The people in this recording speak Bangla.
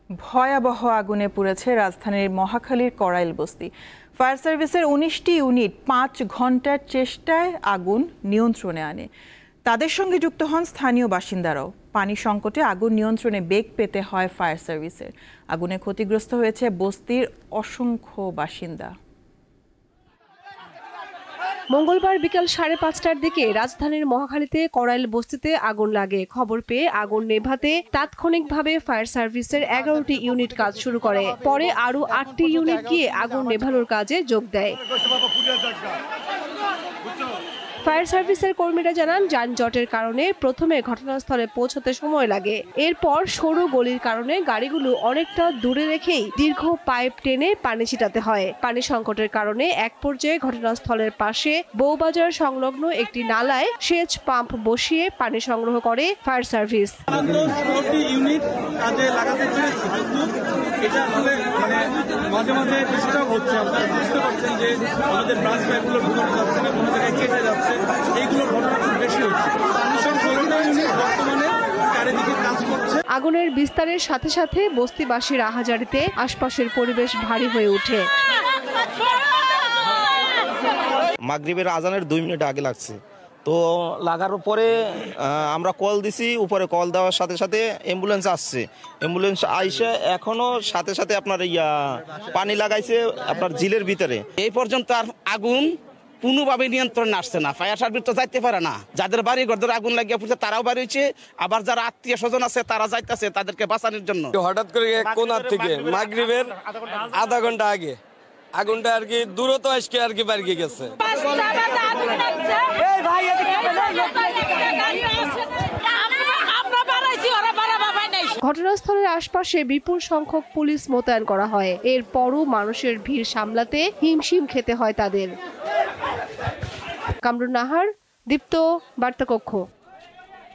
ভয়াবহ আগুনে পুড়েছে রাজধানীর মহাখালীর করাইল বস্তি। ফায়ার সার্ভিসের ১৯টি ইউনিট ৫ ঘন্টার চেষ্টায় আগুন নিয়ন্ত্রণে আনে। তাদের সঙ্গে যুক্ত হন স্থানীয় বাসিন্দারাও। পানি সংকটে আগুন নিয়ন্ত্রণে বেগ পেতে হয় ফায়ার সার্ভিসের। আগুনে ক্ষতিগ্রস্ত হয়েছে বস্তির অসংখ্য বাসিন্দা। মঙ্গলবার বিকাল ৫:৩০টার দিকে রাজধানীর মহাখালীতে করাইল বস্তিতে আগুন লাগে। খবর পেয়ে আগুন নেভাতে তাৎক্ষণিকভাবে ফায়ার সার্ভিসের ১১টি ইউনিট কাজ শুরু করে। পরে আরও ৮টি ইউনিট গিয়ে আগুন নেভানোর কাজে যোগ দেয়। ফায়ার সার্ভিসের কর্মীরা জানান, যানজটের কারণে প্রথমে ঘটনাস্থলে পৌঁছতে সময় লাগে। এরপর সরু গলির কারণে গাড়িগুলো অনেকটা দূরে রেখেই দীর্ঘ পাইপ টেনে পানি ছিটাতে হয়। পানি সংকটের কারণে এক পর্যায়ে ঘটনাস্থলের পাশে বউবাজার সংলগ্ন একটি নালায় সেচ পাম্প বসিয়ে পানি সংগ্রহ করে ফায়ার সার্ভিস। এটা আসলে মাঝে মাঝে ডিস্টার্ব হচ্ছে। আপনারা বুঝতে পারছেন যে আমাদের ব্রাঞ্চ ব্যাগগুলো ঢুকানো যাচ্ছে না, কোনো জায়গায় কেটে যাচ্ছে, এইগুলোর ঘটনা খুব বেশি হচ্ছে। বর্তমানে চারিদিকে কাজ করছে। আগুনের বিস্তারের সাথে সাথে বস্তিবাসীর আহাজারিতে আশপাশের পরিবেশ ভারী হয়ে ওঠে। মাগরিবের আজানের ২ মিনিট আগে লাগছে, তো লাগার পরে আমরা কল দিছি। উপরে কল দেওয়ার সাথে সাথে অ্যাম্বুলেন্স আসছে। অ্যাম্বুলেন্স আইসে এখনো সাথে সাথে আপনার পানি লাগাইছে আপনার ঝিলের ভিতরে। এই পর্যন্ত আর আগুন কোনোভাবে নিয়ন্ত্রণে আসছে না। ফায়ার সার্ভিস তো যাইতে পারে না। যাদের বাড়ি ঘর ধরে আগুন লাগিয়ে পড়ছে তারাও বাড়ি হয়েছে, আবার যারা আত্মীয় স্বজন আছে তারা যাইতেছে তাদেরকে বাঁচানোর জন্য। হঠাৎ করে কোনার থেকে মাগরিবের আধা ঘন্টা আগে আগুনটা আর কি দূরত্ব আজকে আর কি বাড়িয়ে গেছে। ঘটনাস্থলের আশপাশে বিপুল সংখ্যক পুলিশ মোতায়েন করা হয়। এরপরও মানুষের ভিড় সামলাতে হিমশিম খেতে হয় তাদের। কামরুন নাহার, দীপ্ত, বার্তা কক্ষ।